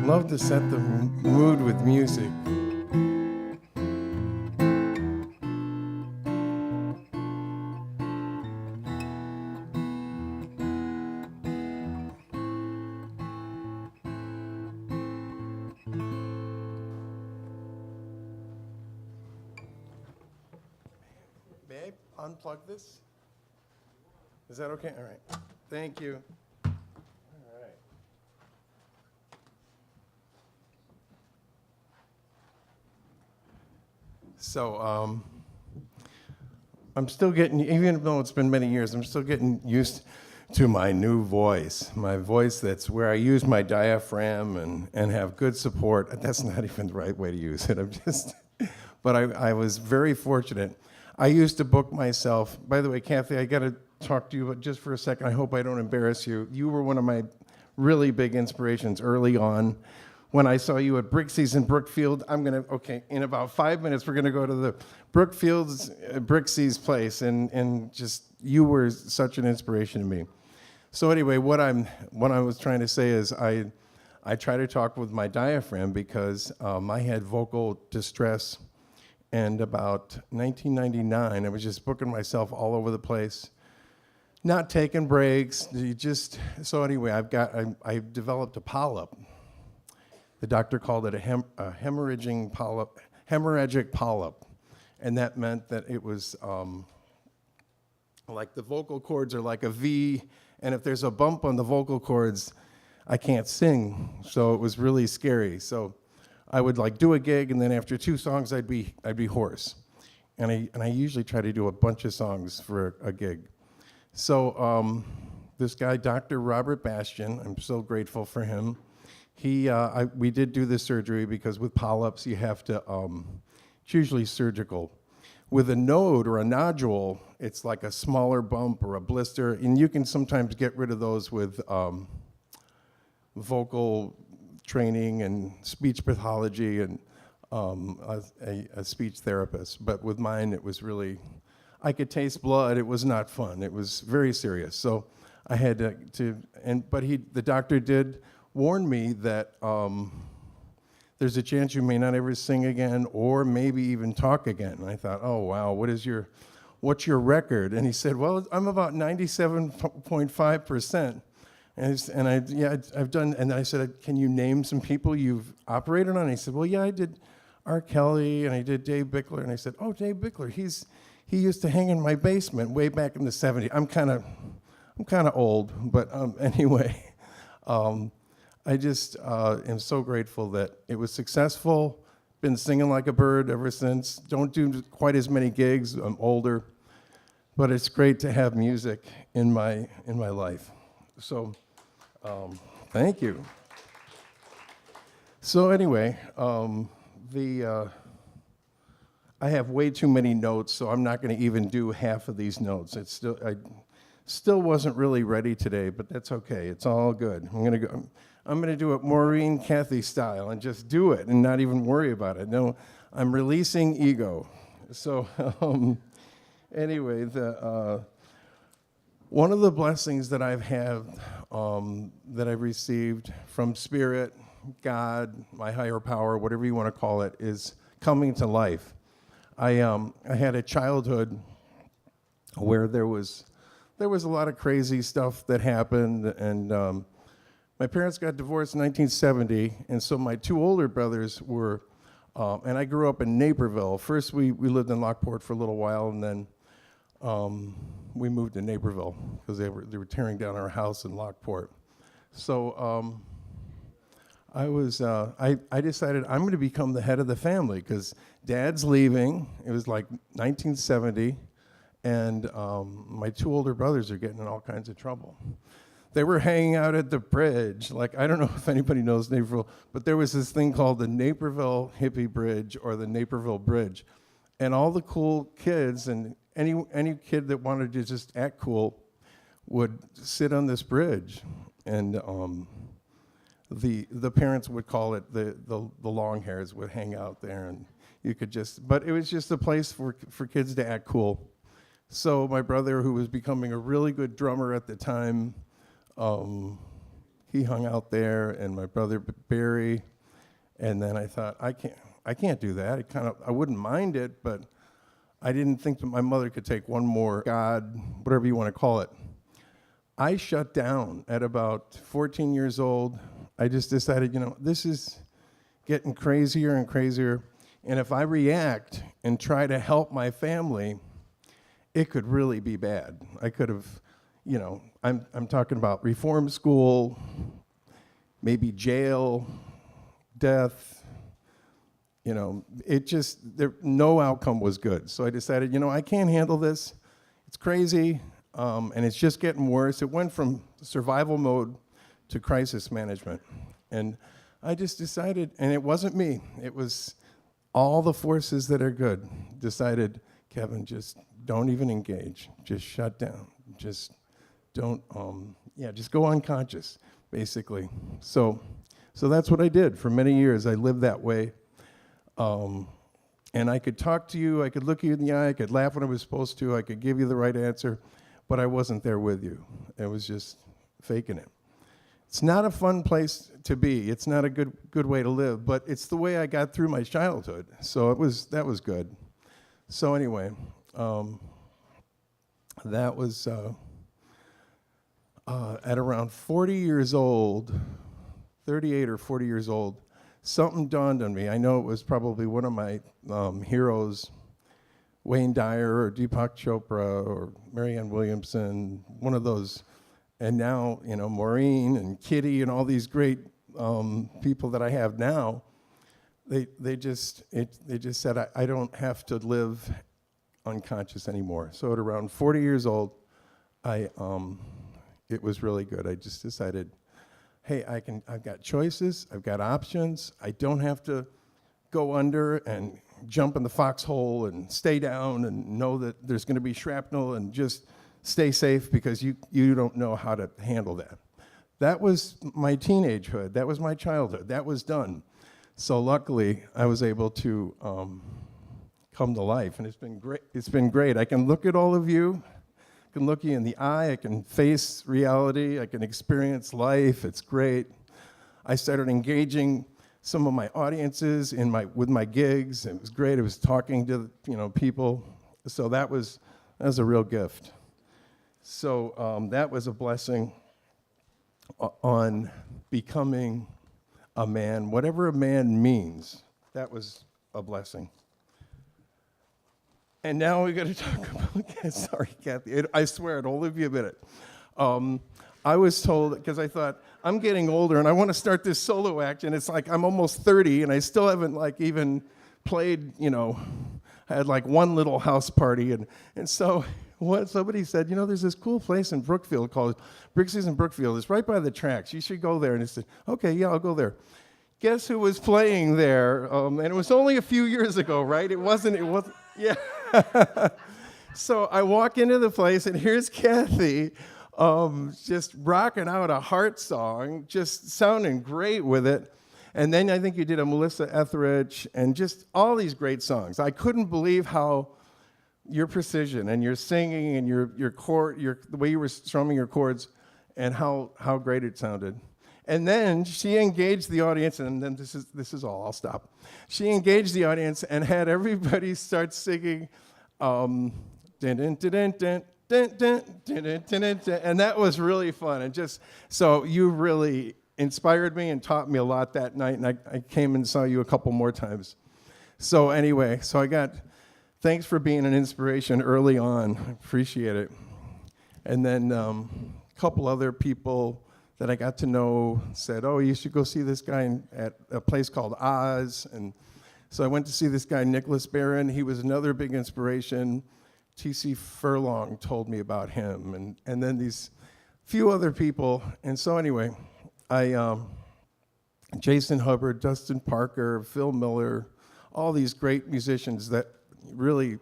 love to set the mood with music. May I unplug this? Is that okay? All right. Thank you. All right. So, I'm still getting, even though it's been many years, I'm still getting used to my new voice. My voice that's where I use my diaphragm and have good support. That's not even the right way to use it. But I was very fortunate. I used to book myself. By the way, Kathy, I got to talk to you just for a second. I hope I don't embarrass you. You were one of my really big inspirations early on. When I saw you at Brixie's in Brookfield, in about 5 minutes, we're gonna go to the Brixie's place, and just, you were such an inspiration to me. So anyway, what I was trying to say is I try to talk with my diaphragm because I had vocal distress, and about 1999, I was just booking myself all over the place, not taking breaks. So anyway, I developed a polyp. The doctor called it a hemorrhagic polyp, and that meant that it was like the vocal cords are like a V, and if there's a bump on the vocal cords, I can't sing. So it was really scary. So I would like do a gig, and then after 2 songs, I'd be hoarse, and I usually try to do a bunch of songs for a gig. So this guy, Dr. Robert Bastian, I'm so grateful for him. We did do the surgery because with polyps you have to, it's usually surgical. With a node or a nodule, it's like a smaller bump or a blister, and you can sometimes get rid of those with vocal training and speech pathology and a speech therapist. But with mine, it was really, I could taste blood. It was not fun. It was very serious. So I had but the doctor did warn me that there's a chance you may not ever sing again or maybe even talk again. And I thought, oh wow, what's your record? And he said, well, I'm about 97.5%. And I've done, and I said, can you name some people you've operated on? And he said, well, yeah, I did R. Kelly and I did Dave Bickler. And I said, oh, Dave Bickler, he used to hang in my basement way back in the 70s. I'm kind of old, but anyway. I just am so grateful that it was successful. Been singing like a bird ever since. Don't do quite as many gigs. I'm older, but it's great to have music in my life. So, thank you. So anyway, I have way too many notes, so I'm not going to even do half of these notes. I still wasn't really ready today, but that's okay. It's all good. I'm gonna do it Maureen Kathy style and just do it and not even worry about it. No, I'm releasing ego. So anyway, one of the blessings that I've had, that I've received from Spirit, God, my higher power, whatever you want to call it, is coming to life. I had a childhood where there was a lot of crazy stuff that happened, and my parents got divorced in 1970, and so my 2 older brothers were, and I grew up in Naperville. First, we lived in Lockport for a little while, and then we moved to Naperville because they were tearing down our house in Lockport. So I decided I'm going to become the head of the family because Dad's leaving. It was like 1970, and my 2 older brothers are getting in all kinds of trouble. They were hanging out at the bridge. Like, I don't know if anybody knows Naperville, but there was this thing called the Naperville Hippie Bridge or the Naperville Bridge. And all the cool kids and any kid that wanted to just act cool would sit on this bridge. And the parents would call it the long hairs would hang out there, and you could but it was just a place for kids to act cool. So my brother, who was becoming a really good drummer at the time, he hung out there, and my brother Barry. And then I thought, I can't do that. I wouldn't mind it, but I didn't think that my mother could take one more God, whatever you want to call it. I shut down at about 14 years old. I just decided, this is getting crazier and crazier. And if I react and try to help my family, it could really be bad. I could have, I'm talking about reform school, maybe jail, death. No outcome was good. So I decided, I can't handle this. It's crazy, and it's just getting worse. It went from survival mode to crisis management. And I just decided, and it wasn't me, it was all the forces that are good, decided, Kevin, just don't even engage. Just shut down. Just don't, just go unconscious, basically. So that's what I did for many years. I lived that way. And I could talk to you, I could look you in the eye, I could laugh when I was supposed to, I could give you the right answer, but I wasn't there with you. It was just faking it. It's not a fun place to be. It's not a good way to live, but it's the way I got through my childhood. So that was good. So anyway, that was at around 40 years old, 38 or 40 years old, something dawned on me. I know it was probably one of my heroes, Wayne Dyer or Deepak Chopra or Marianne Williamson, one of those. And now, Maureen and Kitty and all these great people that I have now, they just said, I don't have to live unconscious anymore. So at around 40 years old, it was really good. I just decided, hey, I've got choices, I've got options. I don't have to go under and jump in the foxhole and stay down and know that there's going to be shrapnel and just stay safe because you don't know how to handle that. That was my teenagehood. That was my childhood. That was done. So luckily, I was able to come to life, and it's been great. It's been great. I can look at all of you. I can look you in the eye. I can face reality. I can experience life. It's great. I started engaging some of my audiences with my gigs. It was great. I was talking to people. So that was a real gift. So that was a blessing on becoming a man, whatever a man means. That was a blessing. And now we're going to talk about, sorry, Kathy, I swear, it'll only be a minute. I was told, because I thought, I'm getting older and I want to start this solo act, and it's like I'm almost 30 and I still haven't even played, I had one little house party, and so somebody said, there's this cool place in Brookfield called Brixie's in Brookfield. It's right by the tracks. You should go there. And I said, okay, yeah, I'll go there. Guess who was playing there? And it was only a few years ago, right? It wasn't, yeah. So I walk into the place, and here's Kathy just rocking out a heart song, just sounding great with it. And then I think you did a Melissa Etheridge and just all these great songs. I couldn't believe how your precision and your singing and your chord, the way you were strumming your chords, and how great it sounded. And then she engaged the audience, and then this is all. I'll stop. She engaged the audience and had everybody start singing, and that was really fun. And just so you really inspired me and taught me a lot that night, and I came and saw you a couple more times. So anyway, thanks for being an inspiration early on. I appreciate it. And then a couple other people that I got to know said, oh, you should go see this guy at a place called Oz. And so I went to see this guy, Nicholas Barron. He was another big inspiration. T.C. Furlong told me about him. And then these few other people. And so anyway, Jason Hubbard, Dustin Parker, Phil Miller, all these great musicians that really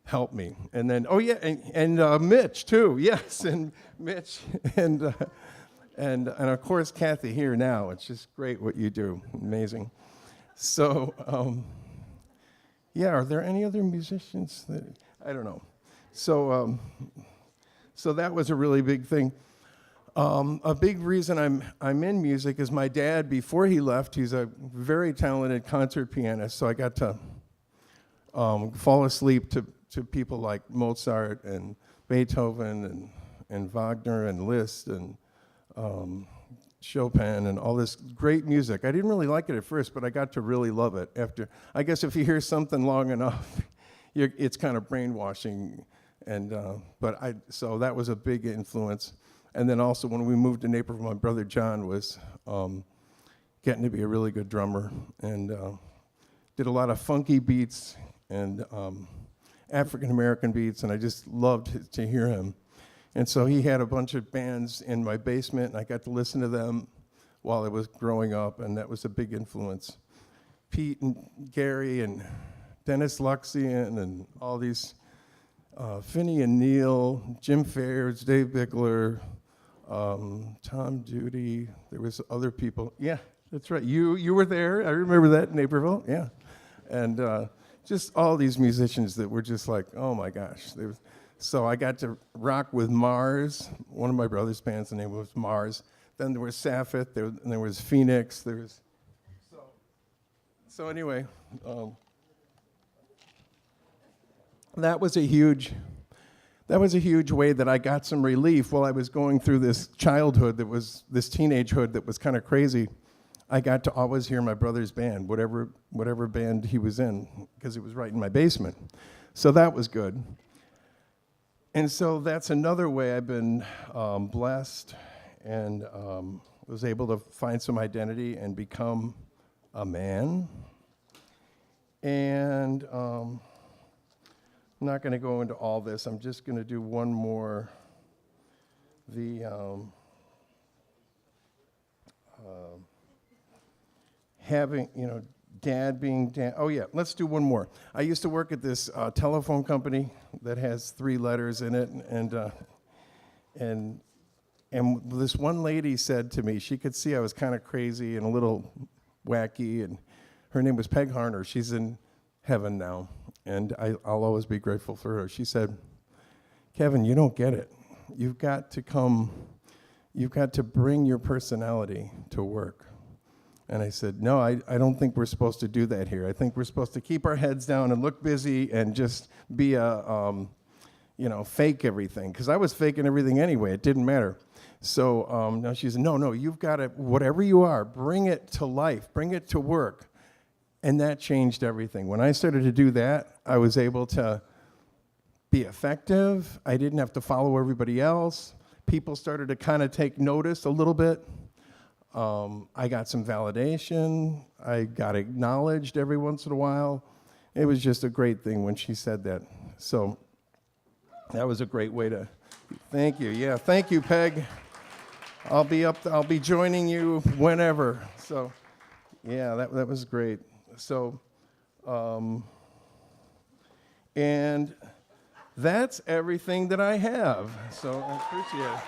helped me. And then, and Mitch too, yes, and Mitch, and of course Kathy here now. It's just great what you do, amazing. So, are there any other musicians I don't know. So that was a really big thing. A big reason I'm in music is my dad, before he left, he's a very talented concert pianist, so I got to fall asleep to people like Mozart and Beethoven and Wagner and Liszt and Chopin and all this great music. I didn't really like it at first, but I got to really love it after. I guess if you hear something long enough, it's kind of brainwashing. So that was a big influence. And then also when we moved to Naperville, my brother John was getting to be a really good drummer and did a lot of funky beats and African-American beats, and I just loved to hear him. And so he had a bunch of bands in my basement, and I got to listen to them while I was growing up, and that was a big influence. Pete and Gary and Dennis Luxian and all these, Finney and Neil, Jim Fairs, Dave Bickler, Tom Duty, there was other people. Yeah, that's right. You were there. I remember that in Naperville. Yeah. And just all these musicians that were just like, oh my gosh. So I got to rock with Mars. One of my brother's bands, the name was Mars. Then there was Sapphic, and there was Phoenix. So anyway, that was a huge way that I got some relief while I was going through this childhood this teenagehood that was kind of crazy. I got to always hear my brother's band, whatever band he was in, because it was right in my basement. So that was good. And so that's another way I've been blessed and was able to find some identity and become a man. And I'm not going to go into all this. I'm just going to do one more. Having, dad being dad. Oh, yeah, let's do one more. I used to work at this telephone company that has 3 letters in it, and this one lady said to me, she could see I was kind of crazy and a little wacky, and her name was Peg Harner. She's in heaven now, and I'll always be grateful for her. She said, Kevin, you don't get it. You've got to bring your personality to work. And I said, no, I don't think we're supposed to do that here. I think we're supposed to keep our heads down and look busy and just be fake everything. Because I was faking everything anyway. It didn't matter. So now she said, no, you've got to, whatever you are, bring it to life. Bring it to work. And that changed everything. When I started to do that, I was able to be effective. I didn't have to follow everybody else. People started to kind of take notice a little bit. I got some validation. I got acknowledged every once in a while. It was just a great thing when she said that. So that was a great way to, thank you. Yeah, thank you, Peg. I'll be joining you whenever. So yeah, that was great. So, and that's everything that I have. So I appreciate it.